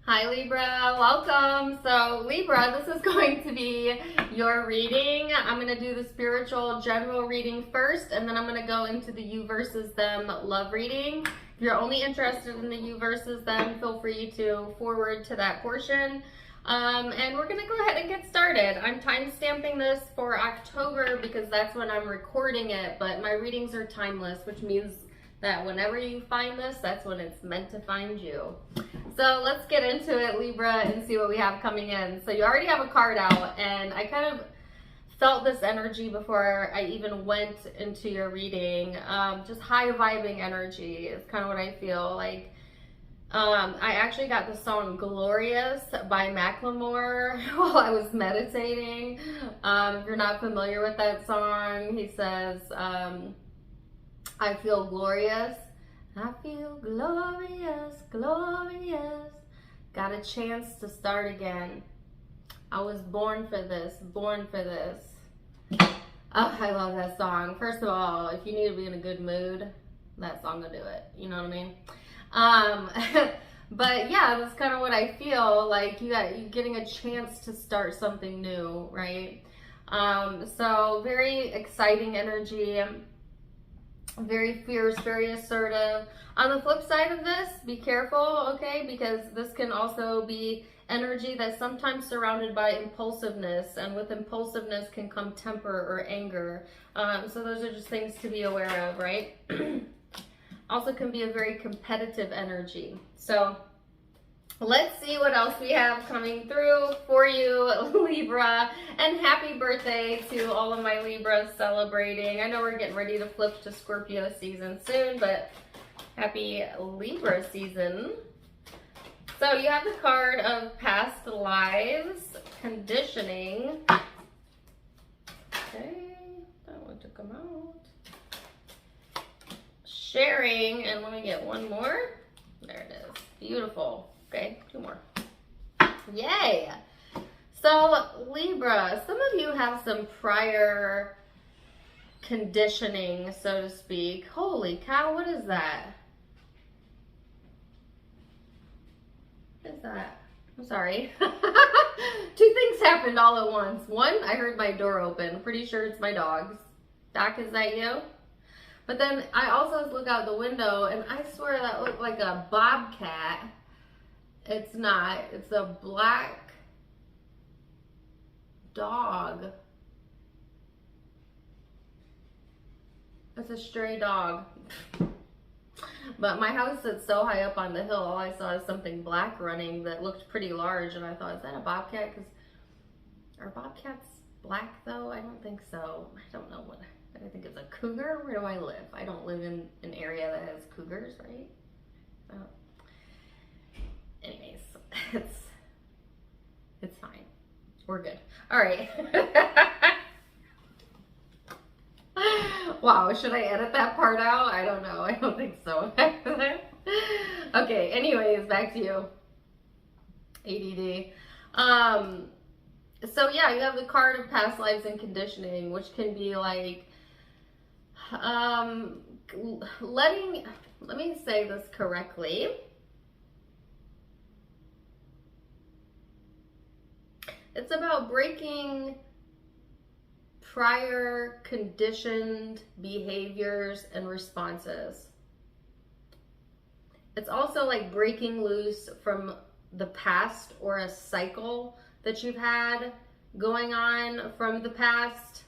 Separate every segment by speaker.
Speaker 1: Hi Libra, welcome. So Libra, this is going to be your reading. I'm going to do the spiritual general reading first, and then I'm going to go into the you versus them love reading. If you're only interested in the you versus them, feel free to forward to that portion. And we're going to go ahead and get started. I'm time stamping this for October because that's when I'm recording it, but my readings are timeless, which means that whenever you find this, that's when it's meant to find you. So let's get into it, Libra, and see what we have coming in. So you already have a card out, and I kind of felt this energy before I even went into your reading. Just high vibing energy is kind of what I feel like. I actually got the song Glorious by Macklemore while I was meditating. If you're not familiar with that song, he says, I feel glorious. I feel glorious, glorious. Got a chance to start again. I was born for this, born for this. Oh, I love that song. First of all, if you need to be in a good mood, that song will do it. You know what I mean? But yeah, that's kind of what I feel like. You're getting a chance to start something new, right? So very exciting energy. Very fierce, very assertive. On the flip side of this, be careful, okay? Because this can also be energy that's sometimes surrounded by impulsiveness, and with impulsiveness can come temper or anger. So those are just things to be aware of, right? Also can be a very competitive energy. So let's see what else we have coming through for you, Libra. And happy birthday to all of my Libras celebrating. I know we're getting ready to flip to Scorpio season soon, but happy Libra season. So you have the card of past lives, conditioning. Okay, that one took them out. Sharing, and let me get one more. There it is, beautiful. Okay, two more. Yay! So, Libra, some of you have some prior conditioning, so to speak. Holy cow, what is that? What is that? I'm sorry. Two things happened all at once. One, I heard my door open. Pretty sure it's my dogs. Doc, is that you? But then I also look out the window, and I swear that looked like a bobcat. It's not. It's a black dog. It's a stray dog. But my house sits so high up on the hill, all I saw is something black running that looked pretty large, and I thought, is that a bobcat? Because are bobcats black though? I don't think so. I don't know what. I think it's a cougar. Where do I live? I don't live in an area that has cougars, right? Oh. Anyways, it's fine. We're good. All right. Wow, should I edit that part out? I don't know. I don't think so. Okay, anyways, back to you. ADD. So yeah, you have the card of past lives and conditioning, which can be like let me say this correctly. It's about breaking prior conditioned behaviors and responses. It's also like breaking loose from the past or a cycle that you've had going on from the past.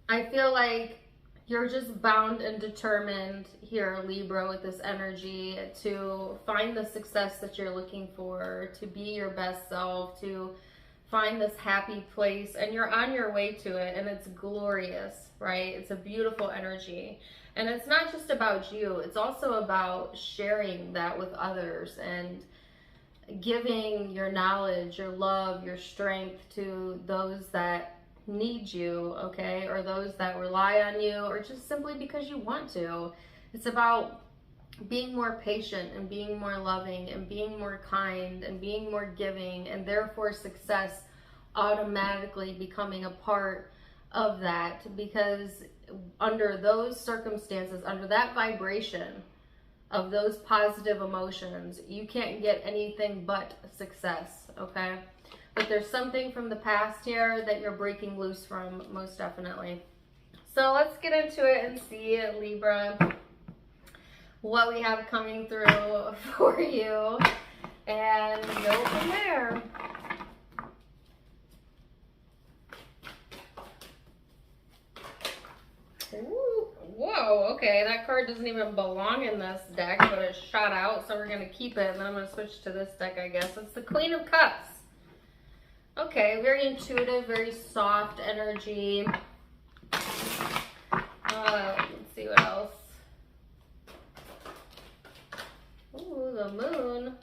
Speaker 1: I feel like you're just bound and determined here, Libra, with this energy to find the success that you're looking for, to be your best self, to find this happy place, and you're on your way to it, and it's glorious, right? It's a beautiful energy. And it's not just about you, it's also about sharing that with others and giving your knowledge, your love, your strength to those that need you, okay, or those that rely on you, or just simply because you want to. It's about being more patient and being more loving and being more kind and being more giving, and therefore success automatically becoming a part of that, because under those circumstances, under that vibration of those positive emotions, you can't get anything but success, okay? But there's something from the past here that you're breaking loose from, most definitely. So let's get into it and see, Libra, what we have coming through for you, and go from there. Ooh, whoa, okay, that card doesn't even belong in this deck, but it shot out, so we're going to keep it, and then I'm going to switch to this deck, I guess. It's the Queen of Cups. Okay, very intuitive, very soft energy. Let's see what else. Ooh, the Moon.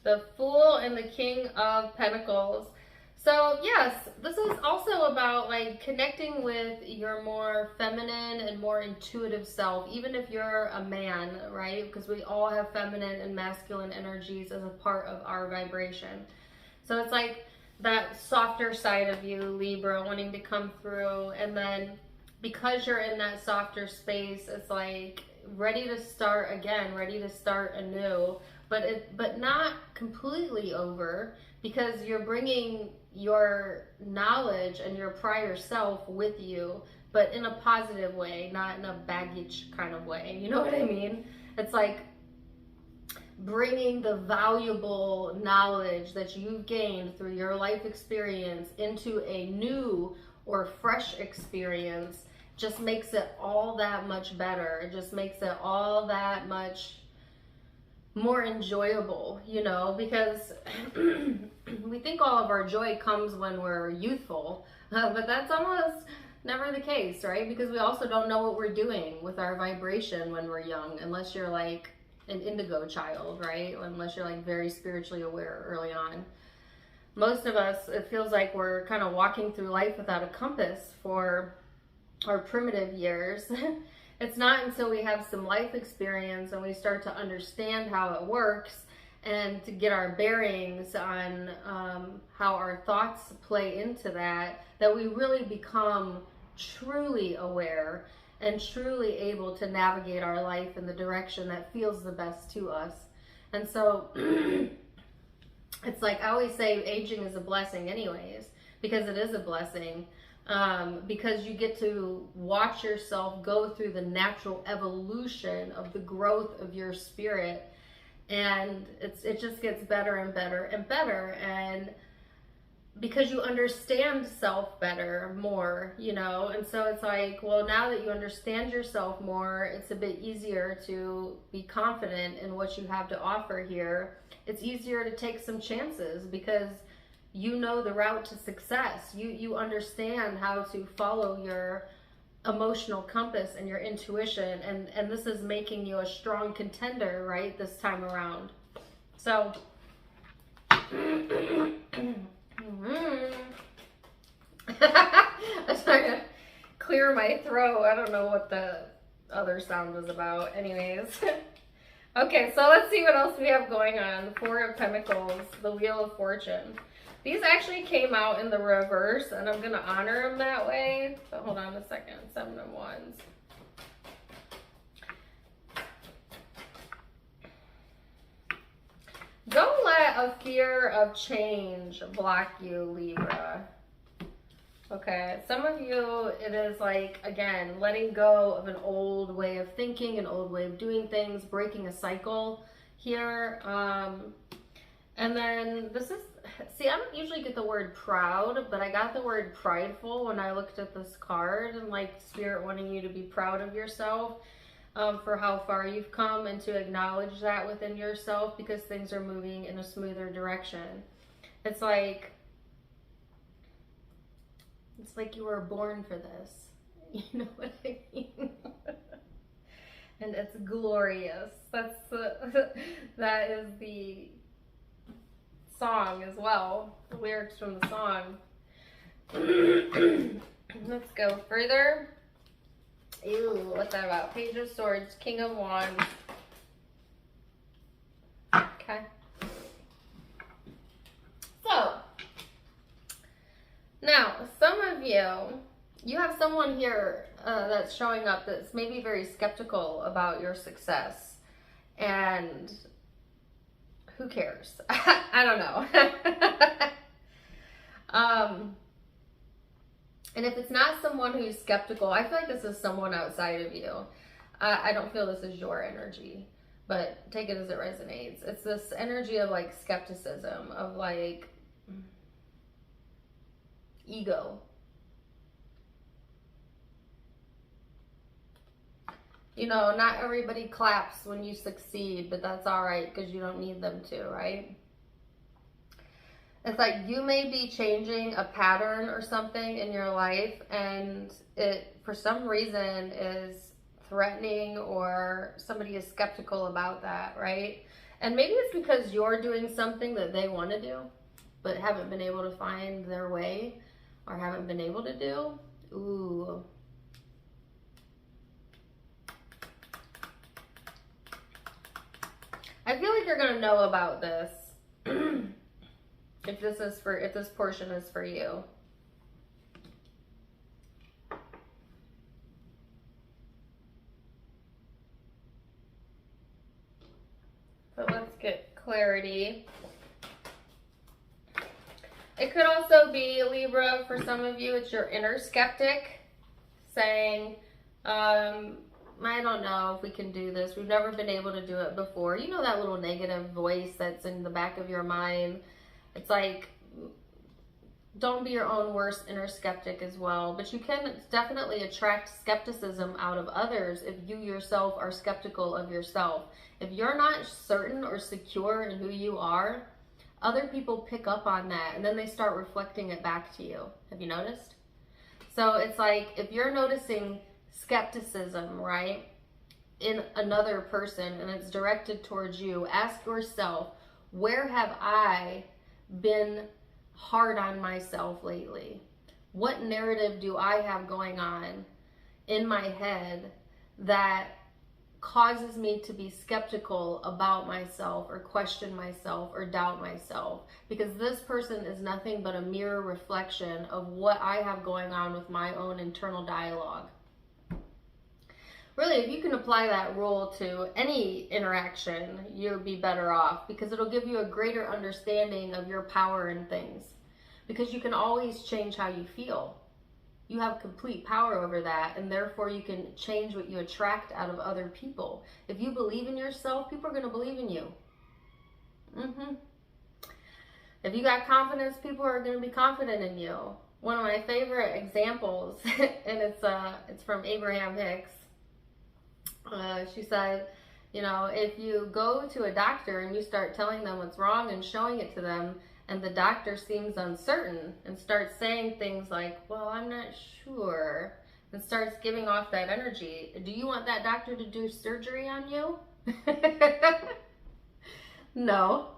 Speaker 1: The Fool and the King of Pentacles. So yes, this is also about like connecting with your more feminine and more intuitive self, even if you're a man, right? Because we all have feminine and masculine energies as a part of our vibration. So it's like that softer side of you, Libra, wanting to come through, and then because you're in that softer space, it's like ready to start again, ready to start anew, but not completely over, because you're bringing your knowledge and your prior self with you, but in a positive way, not in a baggage kind of way. You know what I mean? It's like bringing the valuable knowledge that you've gained through your life experience into a new or fresh experience just makes it all that much better. It just makes it all that much more enjoyable, you know, because we think all of our joy comes when we're youthful, but that's almost never the case, right? Because we also don't know what we're doing with our vibration when we're young, unless you're like an indigo child, right? Unless you're like very spiritually aware early on. Most of us, it feels like we're kind of walking through life without a compass for our primitive years. It's not until we have some life experience and we start to understand how it works and to get our bearings on how our thoughts play into that, that we really become truly aware and truly able to navigate our life in the direction that feels the best to us. And so it's like I always say, aging is a blessing anyways, because it is a blessing. Because you get to watch yourself go through the natural evolution of the growth of your spirit, and it just gets better and better and better, and because you understand self better, more, you know. And so it's like, well, now that you understand yourself more, it's a bit easier to be confident in what you have to offer here. It's easier to take some chances because you know the route to success. You understand how to follow your emotional compass and your intuition, and this is making you a strong contender, right, this time around. So I'm trying to clear my throat. I don't know what the other sound was about. Anyways. Okay, so let's see what else we have going on. The Four of Pentacles, the Wheel of Fortune. These actually came out in the reverse, and I'm going to honor them that way. But hold on a second. Seven of Wands. Don't let a fear of change block you, Libra. Okay, some of you, it is like, again, letting go of an old way of thinking, an old way of doing things, breaking a cycle here. And then this is, see, I don't usually get the word proud, but I got the word prideful when I looked at this card, and like Spirit wanting you to be proud of yourself for how far you've come, and to acknowledge that within yourself, because things are moving in a smoother direction. It's like you were born for this. You know what I mean? And it's glorious. That is the song as well. The lyrics from the song. Let's go further. Ew, what's that about? Page of Swords, King of Wands. Okay. So, now, some of you, you have someone here that's showing up that's maybe very skeptical about your success. And who cares? I don't know. And if it's not someone who's skeptical, I feel like this is someone outside of you. I don't feel this is your energy, but take it as it resonates. It's this energy of like skepticism, of like ego. You know, not everybody claps when you succeed, but that's all right because you don't need them to, right? It's like you may be changing a pattern or something in your life, and it, for some reason, is threatening, or somebody is skeptical about that, right? And maybe it's because you're doing something that they want to do, but haven't been able to find their way, or haven't been able to do. Ooh. I feel like you're going to know about this if this portion is for you. So let's get clarity. It could also be, Libra, for some of you, it's your inner skeptic saying, I don't know if we can do this. We've never been able to do it before. You know that little negative voice that's in the back of your mind? It's like, don't be your own worst inner skeptic as well. But you can definitely attract skepticism out of others if you yourself are skeptical of yourself. If you're not certain or secure in who you are, other people pick up on that, and then they start reflecting it back to you. Have you noticed? So it's like, if you're noticing skepticism, right, in another person, and it's directed towards you, ask yourself, where have I been hard on myself lately? What narrative do I have going on in my head that causes me to be skeptical about myself, or question myself, or doubt myself? Because this person is nothing but a mirror reflection of what I have going on with my own internal dialogue. Really, if you can apply that rule to any interaction, you'll be better off, because it'll give you a greater understanding of your power in things. Because you can always change how you feel. You have complete power over that, and therefore you can change what you attract out of other people. If you believe in yourself, people are going to believe in you. If you got confidence, people are going to be confident in you. One of my favorite examples, and it's from Abraham Hicks. She said, you know, if you go to a doctor and you start telling them what's wrong and showing it to them, and the doctor seems uncertain and starts saying things like, well, I'm not sure, and starts giving off that energy, do you want that doctor to do surgery on you? No,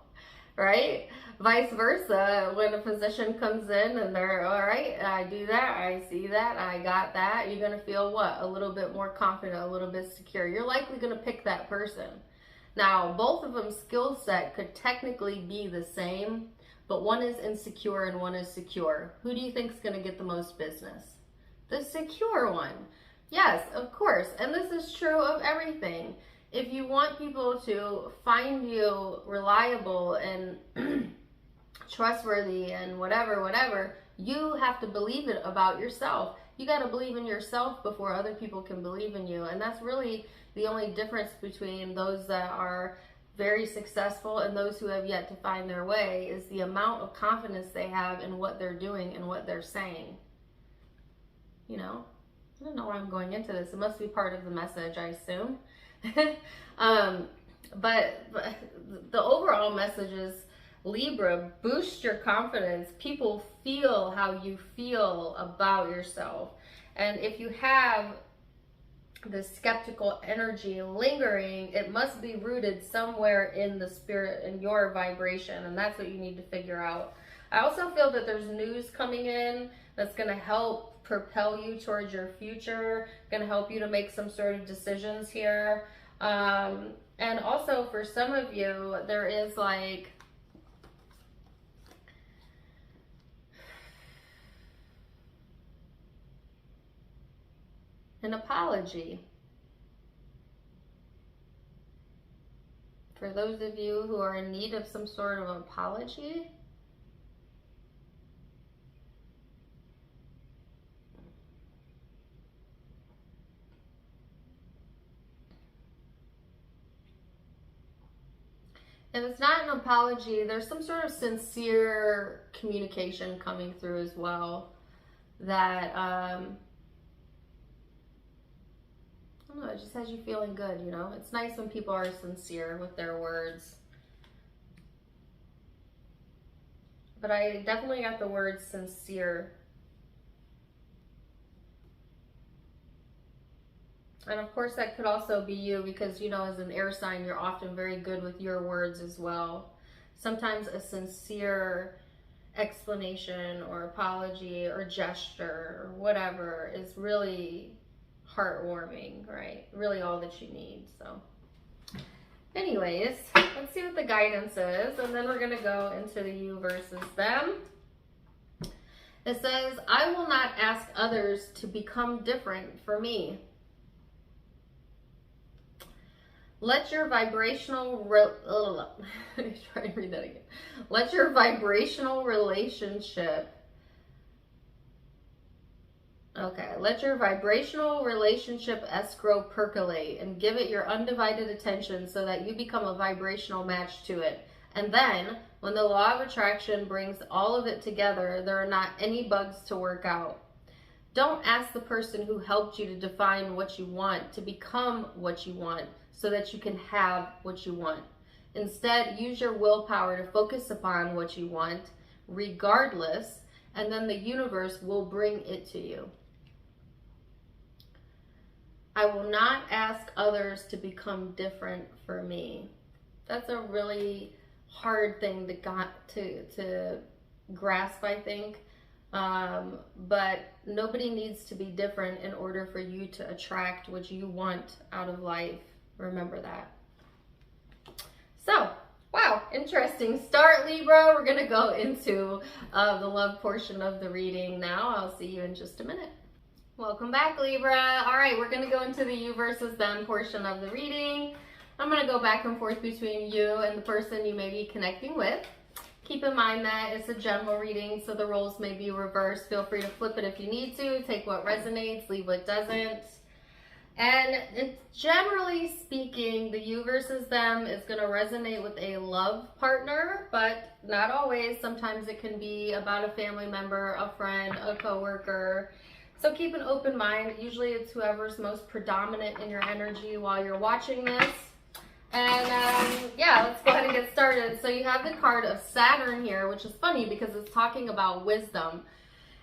Speaker 1: right? Vice versa, when a physician comes in and they're, all right, I do that, I see that, I got that, you're going to feel what? A little bit more confident, a little bit secure. You're likely going to pick that person. Now, both of them skill set could technically be the same, but one is insecure and one is secure. Who do you think is going to get the most business? The secure one. Yes, of course. And this is true of everything. If you want people to find you reliable and trustworthy and whatever, you have to believe it about yourself. You got to believe in yourself before other people can believe in you. And that's really the only difference between those that are very successful and those who have yet to find their way, is the amount of confidence they have in what they're doing and what they're saying. You know, I don't know why I'm going into this. It must be part of the message, I assume. But the overall message is, Libra, boost your confidence. People feel how you feel about yourself. And if you have the skeptical energy lingering, it must be rooted somewhere in the spirit, in your vibration, and that's what you need to figure out. I also feel that there's news coming in that's going to help propel you towards your future, going to help you to make some sort of decisions here. And also for some of you, there is like, an apology. For those of you who are in need of some sort of apology, if it's not an apology, there's some sort of sincere communication coming through as well that, I don't know, it just has you feeling good, you know? It's nice when people are sincere with their words. But I definitely got the word sincere. And of course that could also be you because, you know, as an air sign, you're often very good with your words as well. Sometimes a sincere explanation or apology or gesture or whatever is really heartwarming, right? Really all that you need. So anyways, let's see what the guidance is, and then we're going to go into the you versus them. It says, I will not ask others to become different for me. Let your vibrational try to read that again. Let your vibrational relationship escrow percolate and give it your undivided attention so that you become a vibrational match to it. And then, when the law of attraction brings all of it together, there are not any bugs to work out. Don't ask the person who helped you to define what you want to become what you want so that you can have what you want. Instead, use your willpower to focus upon what you want, regardless, and then the universe will bring it to you. I will not ask others to become different for me. That's a really hard thing to grasp, I think. But nobody needs to be different in order for you to attract what you want out of life. Remember that. So, wow, interesting start, Libra. We're going to go into the love portion of the reading now. I'll see you in just a minute. Welcome back, Libra. All right, we're going to go into the you versus them portion of the reading. I'm going to go back and forth between you and the person you may be connecting with. Keep in mind that it's a general reading, so the roles may be reversed. Feel free to flip it if you need to. Take what resonates, leave what doesn't. And generally speaking, the you versus them is going to resonate with a love partner, but not always. Sometimes it can be about a family member, a friend, a coworker. So keep an open mind. Usually it's whoever's most predominant in your energy while you're watching this. And yeah, let's go ahead and get started. So you have the card of Saturn here, which is funny because it's talking about wisdom.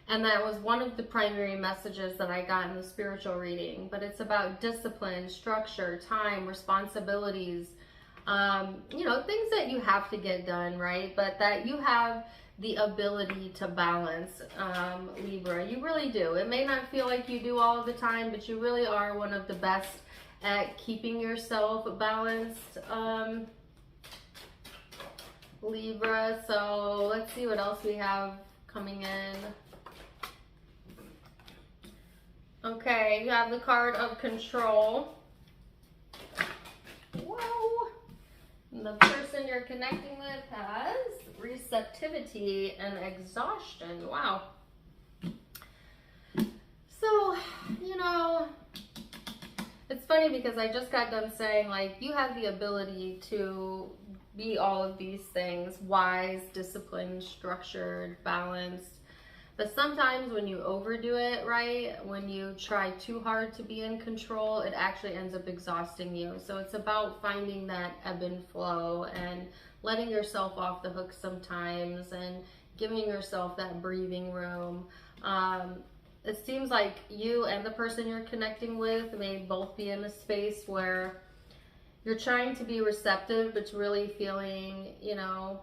Speaker 1: And that was one of the primary messages that I got in the spiritual reading. But it's about discipline, structure, time, responsibilities, you know, things that you have to get done, right? But that you have the ability to balance, Libra. You really do. It may not feel like you do all of the time, but you really are one of the best at keeping yourself balanced, Libra. So let's see what else we have coming in. Okay, you have the card of control. Whoa. And the person you're connecting with has receptivity and exhaustion. Wow. So, you know, it's funny because I just got done saying, like, you have the ability to be all of these things: wise, disciplined, structured, balanced. But sometimes when you overdo it, right, when you try too hard to be in control, it actually ends up exhausting you. So it's about finding that ebb and flow and letting yourself off the hook sometimes and giving yourself that breathing room. It seems like you and the person you're connecting with may both be in a space where you're trying to be receptive, but really feeling, you know,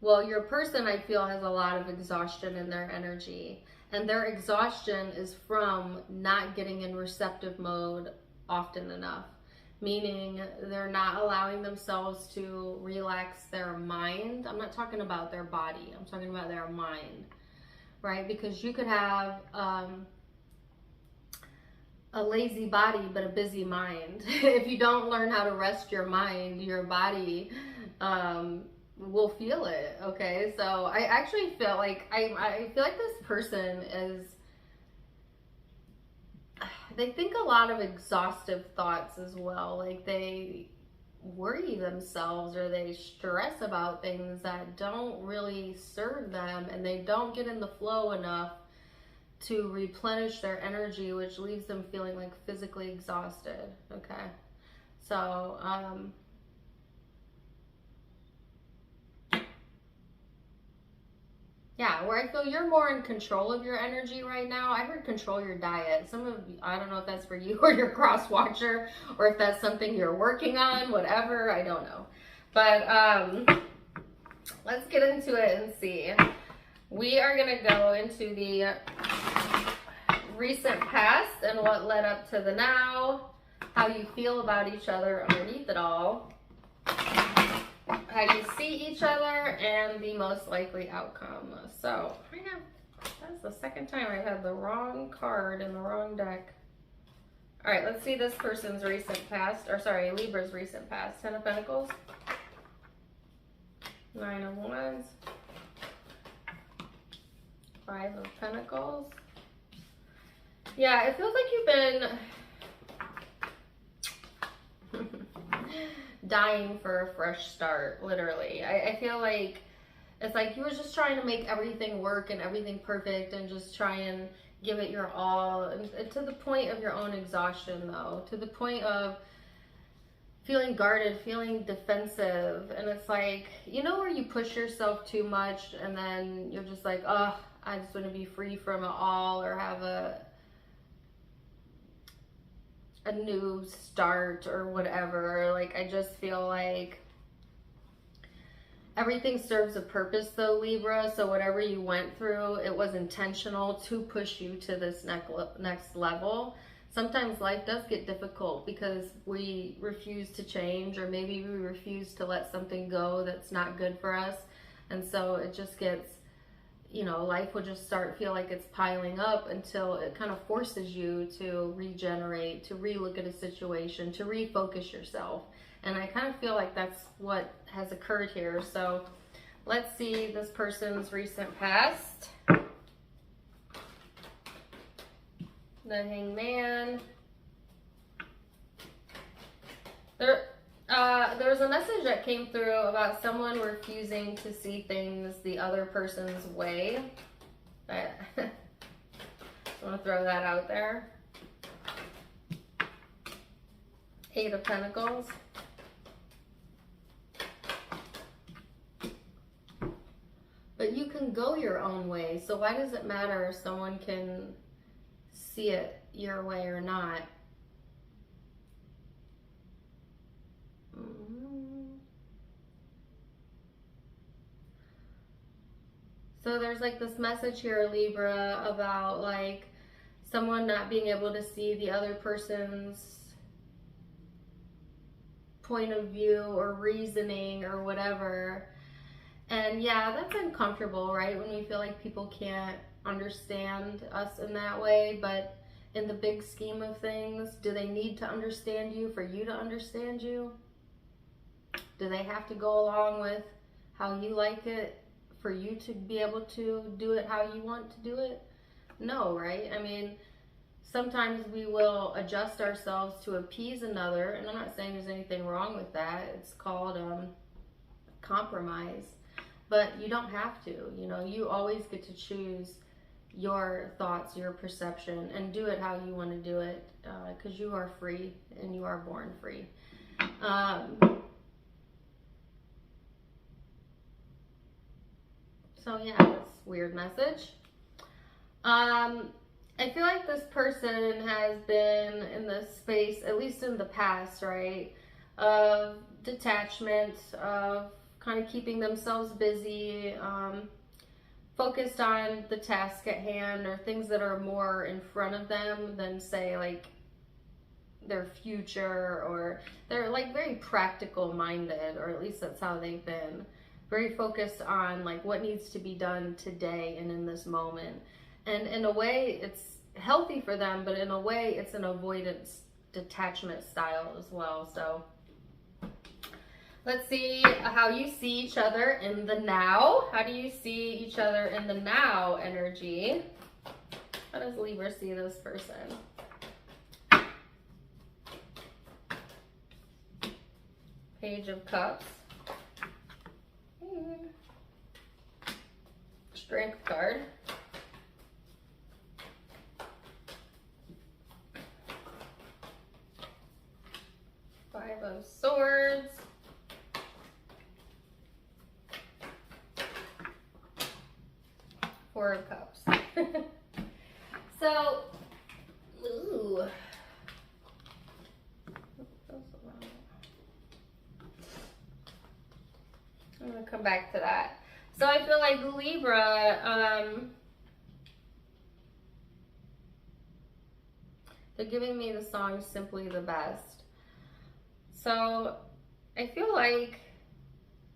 Speaker 1: well, your person, I feel, has a lot of exhaustion in their energy. And their exhaustion is from not getting in receptive mode often enough. Meaning they're not allowing themselves to relax their mind. I'm not talking about their body. I'm talking about their mind. Right? Because you could have a lazy body but a busy mind. If you don't learn how to rest your mind, your body will feel it. Okay, so I actually feel like I feel like this person is, they think a lot of exhaustive thoughts as well. Like they worry themselves or they stress about things that don't really serve them, and they don't get in the flow enough to replenish their energy, which leaves them feeling like physically exhausted. Okay, so yeah, where I feel you're more in control of your energy right now. I heard control your diet. Some of you, I don't know if that's for you or your cross watcher, or if that's something you're working on, whatever, I don't know. But let's get into it and see. We are gonna go into the recent past and what led up to the now, how you feel about each other underneath it all, how you see each other, and the most likely outcome. So that's the second time I've had the wrong card in the wrong deck. All right, let's see this person's recent past, or sorry, Libra's recent past. 10 of Pentacles, 9 of Wands, 5 of Pentacles. Yeah, it feels like you've been dying for a fresh start, literally. I feel like it's like you were just trying to make everything work and everything perfect and just try and give it your all, and to the point of your own exhaustion, though, to the point of feeling guarded, feeling defensive. And it's like, you know, where you push yourself too much and then you're just like, oh, I just want to be free from it all, or have a new start or whatever. Like, I just feel like everything serves a purpose, though, Libra. So whatever you went through, it was intentional to push you to this next level. Sometimes life does get difficult because we refuse to change, or maybe we refuse to let something go that's not good for us. And so it just gets, you know, life will just feel like it's piling up until it kind of forces you to regenerate, to relook at a situation, to refocus yourself. And I kind of feel like that's what has occurred here. So let's see this person's recent past. The Hangman. There was a message that came through about someone refusing to see things the other person's way. I just want to throw that out there. 8 of Pentacles. But you can go your own way, so why does it matter if someone can see it your way or not? So there's like this message here, Libra, about like someone not being able to see the other person's point of view or reasoning or whatever. And yeah, that's uncomfortable, right? When we feel like people can't understand us in that way. But in the big scheme of things, do they need to understand you for you to understand you? Do they have to go along with how you like it for you to be able to do it how you want to do it? No, right? I mean, sometimes we will adjust ourselves to appease another, and I'm not saying there's anything wrong with that. It's called compromise. But you don't have to, you know, you always get to choose your thoughts, your perception, and do it how you want to do it, because you are free and you are born free. So yeah, that's a weird message. I feel like this person has been in this space, at least in the past, right, of detachment, of kind of keeping themselves busy, focused on the task at hand or things that are more in front of them than, say, like their future, or they're like very practical minded, or at least that's how they've been. Very focused on like what needs to be done today and in this moment. And in a way, healthy for them, but in a way it's an avoidance detachment style as well. So let's see how you see each other in the now. How do you see each other in the now energy? How does Libra see this person? Page of Cups. Strength card. Five of Swords. Four of Cups. So, ooh. I'm going to come back to that. So I feel like Libra, they're giving me the song Simply the Best. So I feel like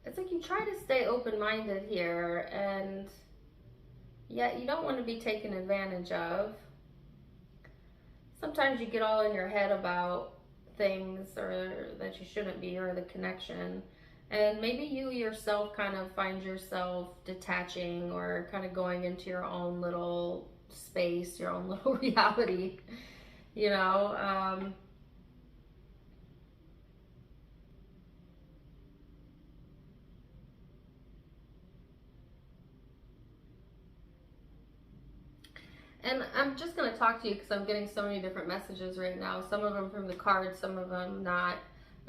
Speaker 1: it's like you try to stay open-minded here, and yet you don't want to be taken advantage of. Sometimes you get all in your head about things or that you shouldn't be, or the connection. And maybe you yourself kind of find yourself detaching or kind of going into your own little space, your own little reality, you know. And I'm just going to talk to you because I'm getting so many different messages right now. Some of them from the cards, some of them not.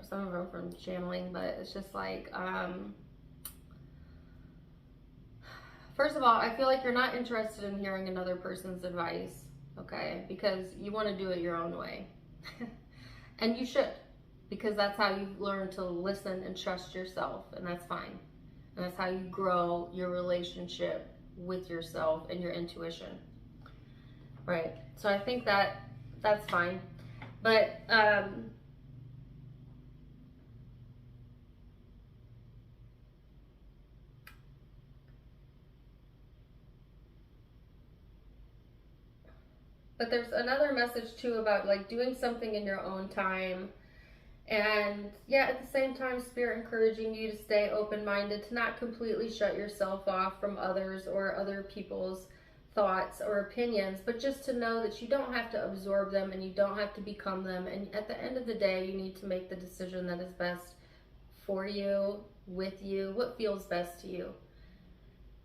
Speaker 1: Some of them from channeling, but it's just like, first of all, I feel like you're not interested in hearing another person's advice, okay? Because you want to do it your own way. And you should, because that's how you learn to listen and trust yourself, and that's fine. And that's how you grow your relationship with yourself and your intuition, right? So I think that that's fine. But, there's another message too about like doing something in your own time. And yeah, at the same time, Spirit encouraging you to stay open-minded, to not completely shut yourself off from others or other people's thoughts or opinions, but just to know that you don't have to absorb them and you don't have to become them. And at the end of the day, you need to make the decision that is best for you, with you, what feels best to you.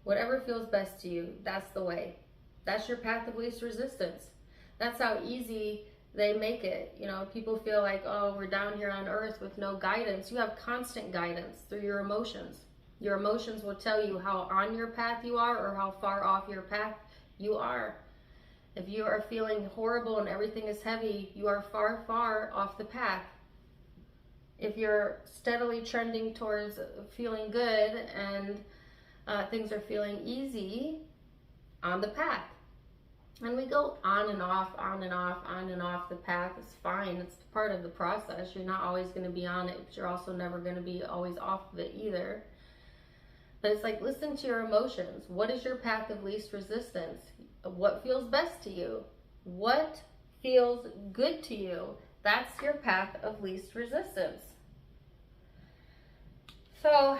Speaker 1: Whatever feels best to you, that's the way. That's your path of least resistance. That's how easy they make it. You know, people feel like, oh, we're down here on earth with no guidance. You have constant guidance through your emotions. Your emotions will tell you how on your path you are or how far off your path you are. If you are feeling horrible and everything is heavy, you are far, far off the path. If you're steadily trending towards feeling good and things are feeling easy, on the path. And we go on and off, on and off, on and off the path. It's fine. It's part of the process. You're not always going to be on it, but you're also never going to be always off of it either. But it's like, listen to your emotions. What is your path of least resistance? What feels best to you? What feels good to you? That's your path of least resistance. So,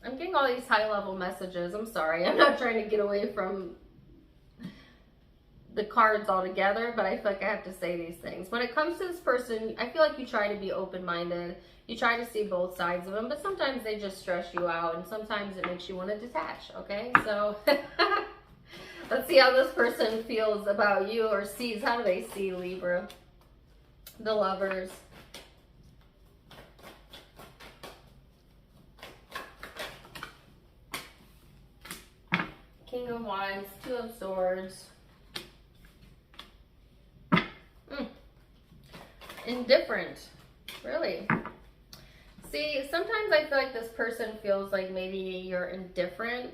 Speaker 1: I'm getting all these high-level messages. I'm sorry. I'm not trying to get away from the cards altogether, but I feel like I have to say these things. When it comes to this person, I feel like you try to be open-minded. You try to see both sides of them, but sometimes they just stress you out, and sometimes it makes you want to detach, okay? So, let's see how this person feels about you or sees. How do they see Libra? The Lovers. King of Wands, Two of Swords. Indifferent, really. See, sometimes I feel like this person feels like maybe you're indifferent.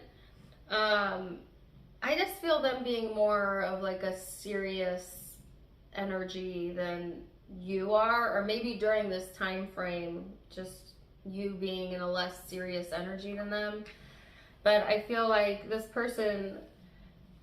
Speaker 1: I just feel them being more of like a serious energy than you are, or maybe during this time frame, just you being in a less serious energy than them. But I feel like this person,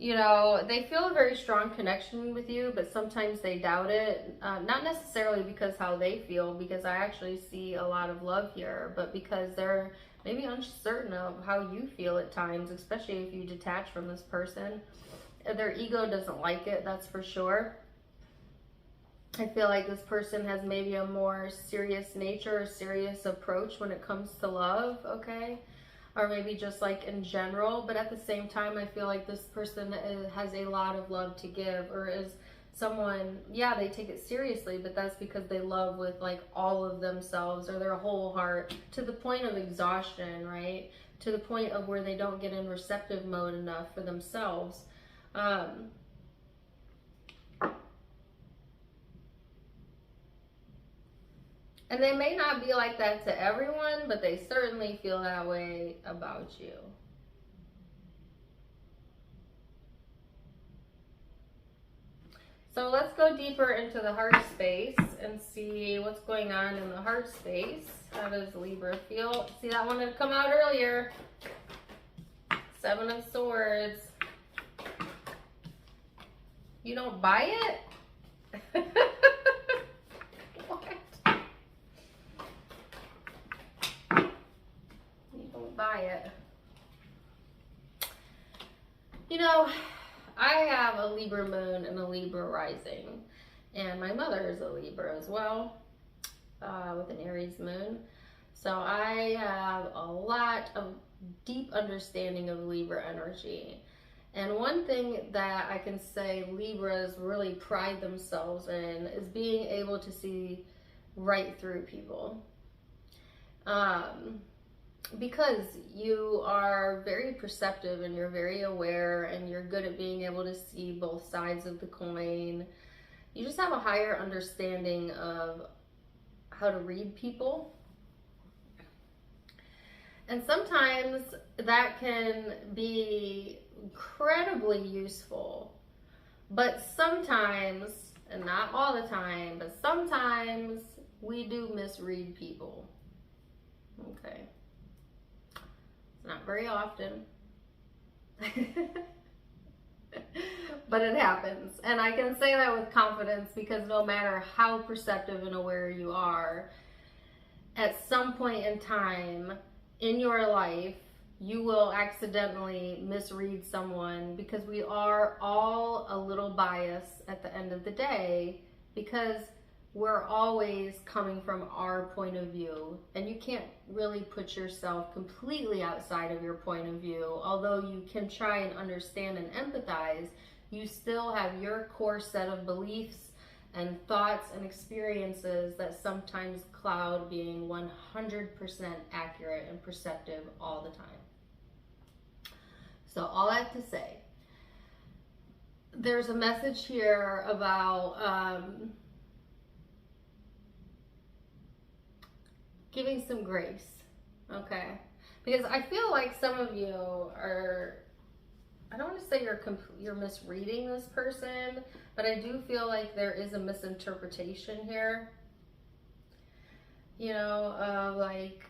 Speaker 1: You know, they feel a very strong connection with you, but sometimes they doubt it. Not necessarily because how they feel, because I actually see a lot of love here, but because they're maybe uncertain of how you feel at times, especially if you detach from this person. Their ego doesn't like it, that's for sure. I feel like this person has maybe a more serious nature or serious approach when it comes to love, okay? Or maybe just like in general, but at the same time, I feel like this person has a lot of love to give, or is someone, yeah, they take it seriously, but that's because they love with like all of themselves or their whole heart, to the point of exhaustion, right? To the point of where they don't get in receptive mode enough for themselves. And they may not be like that to everyone, but they certainly feel that way about you. So let's go deeper into the heart space and see what's going on in the heart space. How does Libra feel? See, that one had come out earlier. 7 of Swords. You don't buy it? Buy it. You know, I have a Libra moon and a Libra rising, and my mother is a Libra as well, with an Aries moon. So I have a lot of deep understanding of Libra energy. And one thing that I can say Libras really pride themselves in is being able to see right through people. Because you are very perceptive and you're very aware and you're good at being able to see both sides of the coin. You just have a higher understanding of how to read people. And sometimes that can be incredibly useful. But sometimes, and not all the time, but sometimes we do misread people. Okay. Not very often. But it happens. And I can say that with confidence because no matter how perceptive and aware you are, at some point in time in your life, you will accidentally misread someone, because we are all a little biased at the end of the day, because we're always coming from our point of view, and you can't really put yourself completely outside of your point of view. Although you can try and understand and empathize, you still have your core set of beliefs and thoughts and experiences that sometimes cloud being 100% accurate and perceptive all the time. So all that to say, there's a message here about giving some grace, okay? Because I feel like some of you are, I don't want to say you're misreading this person, but I do feel like there is a misinterpretation here. You know, like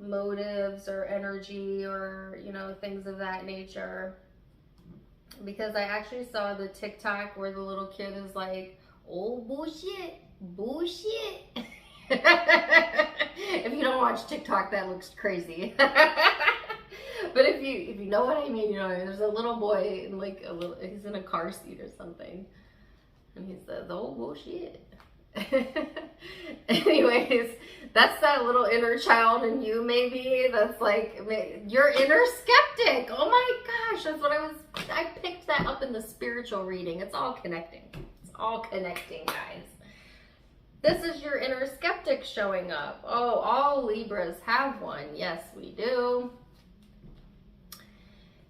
Speaker 1: motives or energy or, you know, things of that nature. Because I actually saw the TikTok where the little kid is like, oh, bullshit, bullshit. If you don't watch TikTok, that looks crazy. But if you know what I mean, you know, there's a little boy in like he's in a car seat or something, and he says, "Oh bullshit." Anyways, that's that little inner child in you, maybe. That's like your inner skeptic. Oh my gosh, that's what I picked that up in the spiritual reading. It's all connecting. It's all connecting, guys. This is your inner skeptic showing up. Oh, all Libras have one. Yes, we do.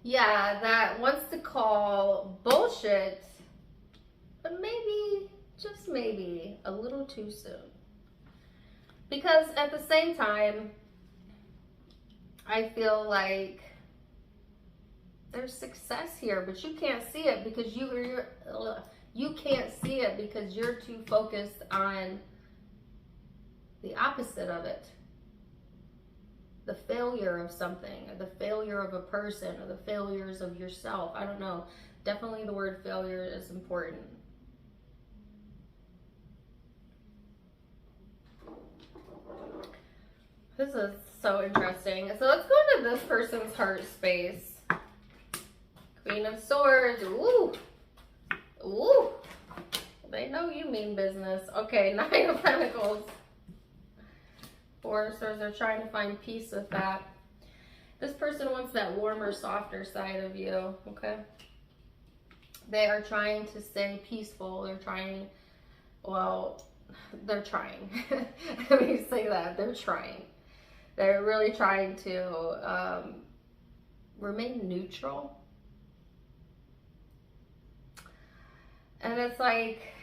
Speaker 1: Yeah, that wants to call bullshit, but maybe, just maybe, a little too soon. Because at the same time, I feel like there's success here, but you can't see it because you can't see it because you're too focused on the opposite of it. the failure of something, or the failure of a person, or the failures of yourself. I don't know. Definitely the word failure is important. This is so interesting. So let's go into this person's heart space. Queen of Swords. Ooh. Ooh. They know you mean business. Okay, Nine of Pentacles. Foresters are trying to find peace with that. This person wants that warmer, softer side of you, okay? They are trying to stay peaceful. They're trying, well, they're trying. Let me say that. They're trying. They're really trying to remain neutral. And it's like,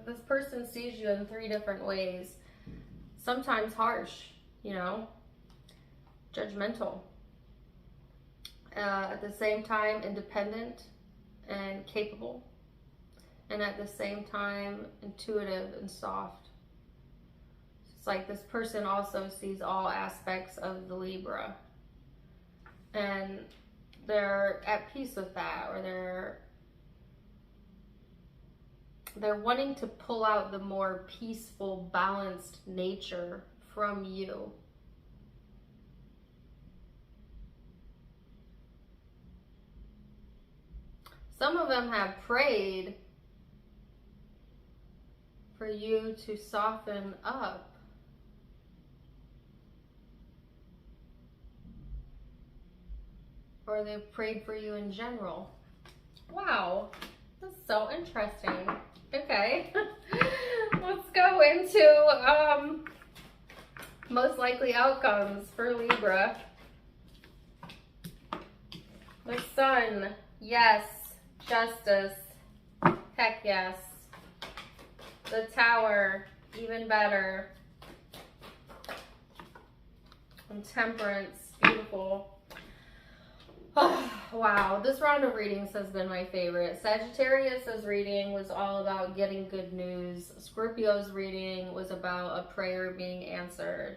Speaker 1: this person sees you in 3 different ways. Sometimes harsh, you know, judgmental. At the same time, independent and capable. And at the same time, intuitive and soft. It's like this person also sees all aspects of the Libra. And they're at peace with that, or they're wanting to pull out the more peaceful, balanced nature from you. Some of them have prayed for you to soften up. Or they've prayed for you in general. Wow, that's so interesting. Okay, let's go into most likely outcomes for Libra. The Sun, yes. Justice, heck yes. The Tower, even better. And Temperance, beautiful. Oh, wow, this round of readings has been my favorite. Sagittarius's reading was all about getting good news. Scorpio's reading was about a prayer being answered.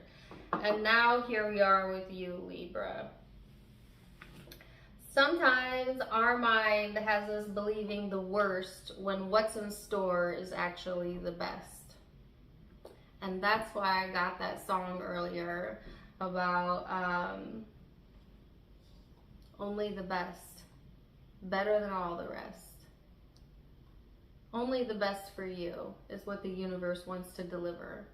Speaker 1: And now here we are with you, Libra. Sometimes our mind has us believing the worst when what's in store is actually the best. And that's why I got that song earlier about only the best, better than all the rest. Only the best for you is what the universe wants to deliver.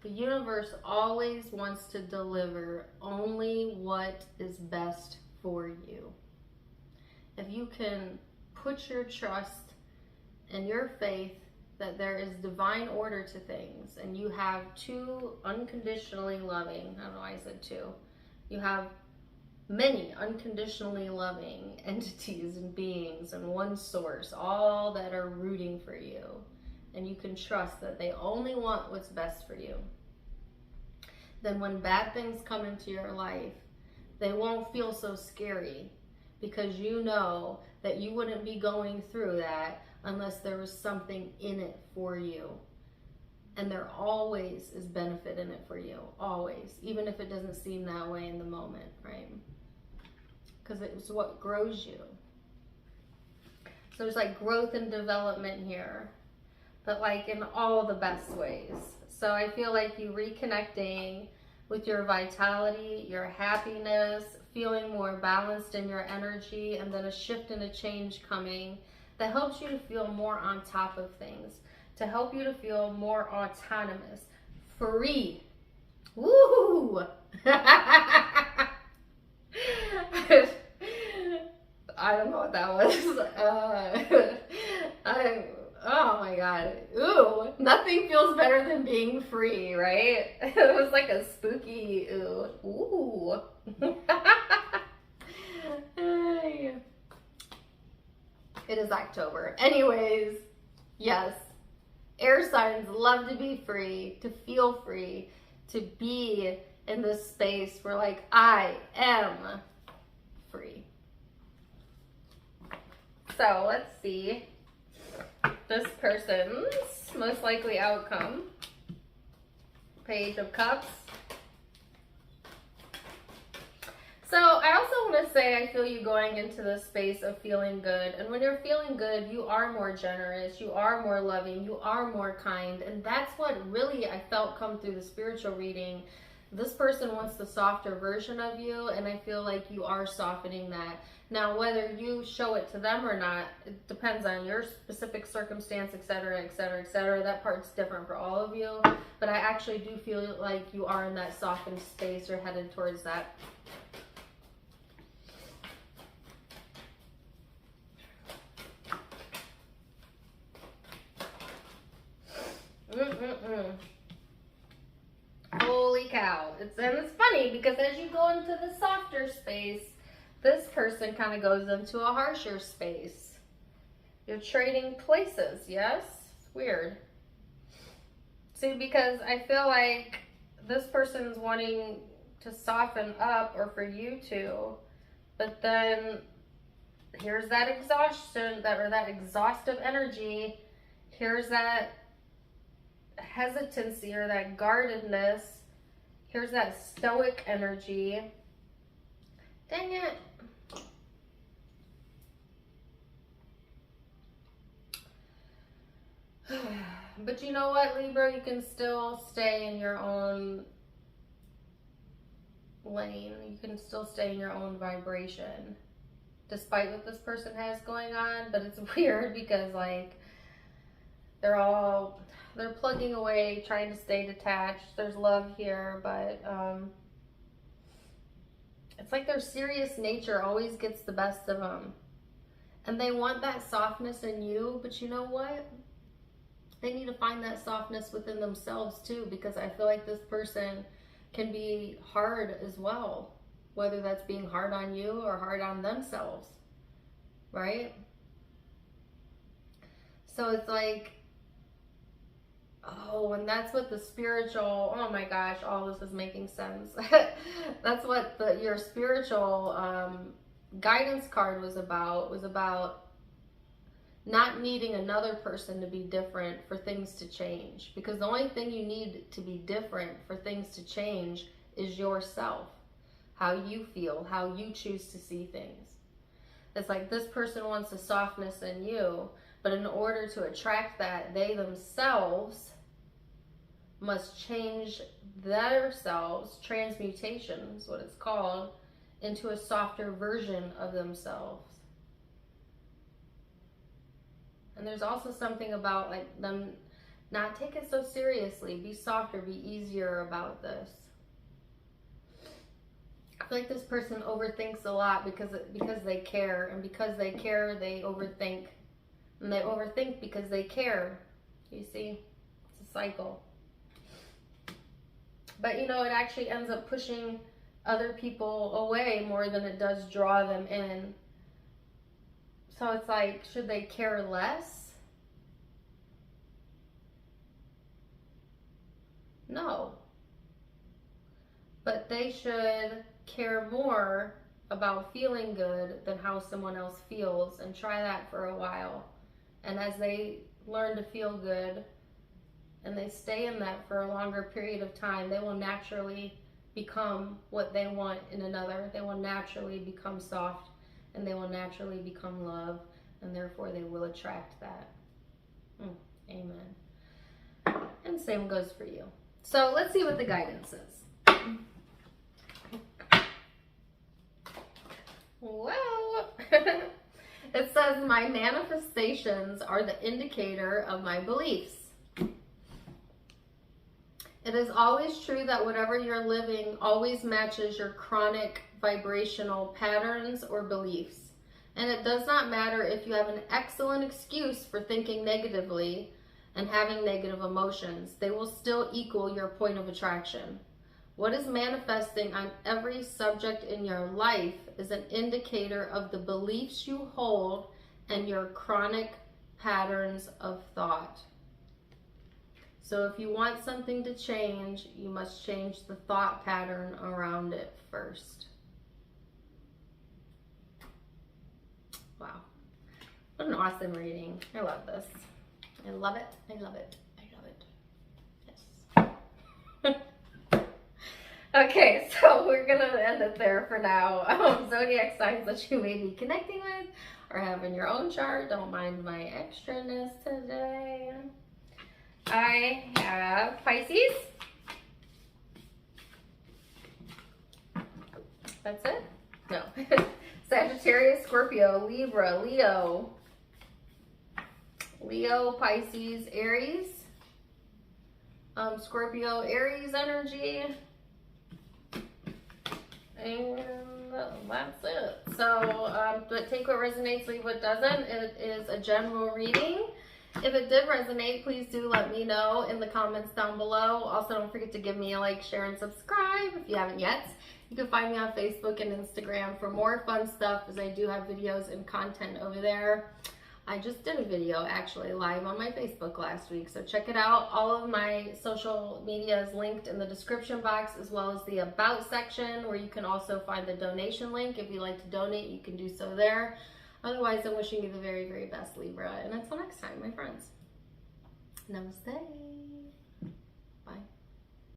Speaker 1: The universe always wants to deliver only what is best for you. If you can put your trust and your faith that there is divine order to things, and you have 2 unconditionally loving, I don't know why I said 2, you have many unconditionally loving entities and beings and one source, all that are rooting for you, and you can trust that they only want what's best for you, then when bad things come into your life, they won't feel so scary, because you know that you wouldn't be going through that unless there was something in it for you. And there always is benefit in it for you, always, even if it doesn't seem that way in the moment, right? Because it's what grows you. So there's like growth and development here, but like in all the best ways. So I feel like you reconnecting with your vitality, your happiness, feeling more balanced in your energy, and then a shift and a change coming that helps you to feel more on top of things, to help you to feel more autonomous, free. Woo! I don't know what that was. Oh my god. Ooh, nothing feels better than being free, right? It was like a spooky ooh. Ooh. It is October. Anyways, yes. Air signs love to be free, to feel free, to be in this space where like, I am free. So let's see this person's most likely outcome. Page of Cups. So I also want to say I feel you going into the space of feeling good. And when you're feeling good, you are more generous, you are more loving, you are more kind. And that's what really I felt come through the spiritual reading. This person wants the softer version of you, and I feel like you are softening that. Now, whether you show it to them or not, it depends on your specific circumstance, etc., etc., etc. That part's different for all of you. But I actually do feel like you are in that softened space or headed towards that. Holy cow. And it's funny because as you go into the softer space, this person kind of goes into a harsher space. You're trading places, yes? It's weird. See, because I feel like this person's wanting to soften up, or for you to, but then here's that exhaustion, that exhaustive energy. Here's that hesitancy or that guardedness. Here's that stoic energy. Dang it. But you know what, Libra? You can still stay in your own lane. You can still stay in your own vibration, despite what this person has going on. But it's weird because, like, they're plugging away, trying to stay detached. There's love here, but it's like their serious nature always gets the best of them. And they want that softness in you, but you know what? They need to find that softness within themselves too, because I feel like this person can be hard as well, whether that's being hard on you or hard on themselves, right? So it's like, oh, and that's what the spiritual, oh my gosh, all this is making sense. That's what your spiritual guidance card was about not needing another person to be different for things to change. Because the only thing you need to be different for things to change is yourself. How you feel, how you choose to see things. It's like this person wants a softness in you, but in order to attract that, they themselves must change themselves, transmutation is what it's called, into a softer version of themselves. And there's also something about like them not take it so seriously, be softer, be easier about this. I feel like this person overthinks a lot because they care, and because they care, they overthink. And they overthink because they care. You see? It's a cycle. But you know, it actually ends up pushing other people away more than it does draw them in. So it's like, should they care less? No. But they should care more about feeling good than how someone else feels, and try that for a while. And as they learn to feel good and they stay in that for a longer period of time, they will naturally become what they want in another. They will naturally become soft, and they will naturally become love, and therefore they will attract that. Amen. And same goes for you. So let's see what the guidance is. Well, it says, my manifestations are the indicator of my beliefs. It is always true that whatever you're living always matches your chronic vibrational patterns or beliefs. And it does not matter if you have an excellent excuse for thinking negatively and having negative emotions. They will still equal your point of attraction. What is manifesting on every subject in your life is an indicator of the beliefs you hold and your chronic patterns of thought. So if you want something to change, you must change the thought pattern around it first. Wow. What an awesome reading. I love this. I love it. I love it. I love it. Yes. Okay, so we're gonna end it there for now. Zodiac signs that you may be connecting with or have in your own chart. Don't mind my extraness today. I have Pisces. That's it? No. Sagittarius, Scorpio, Libra, Leo, Pisces, Aries. Scorpio, Aries energy. And that's it. So, but take what resonates, leave what doesn't. It is a general reading. If it did resonate, please do let me know in the comments down below. Also, don't forget to give me a like, share, and subscribe if you haven't yet. You can find me on Facebook and Instagram for more fun stuff, as I do have videos and content over there. I just did a video actually live on my Facebook last week, so check it out. All of my social media is linked in the description box, as well as the About section, where you can also find the donation link. If you'd like to donate, you can do so there. Otherwise, I'm wishing you the very, very best, Libra. And until next time, my friends. Namaste.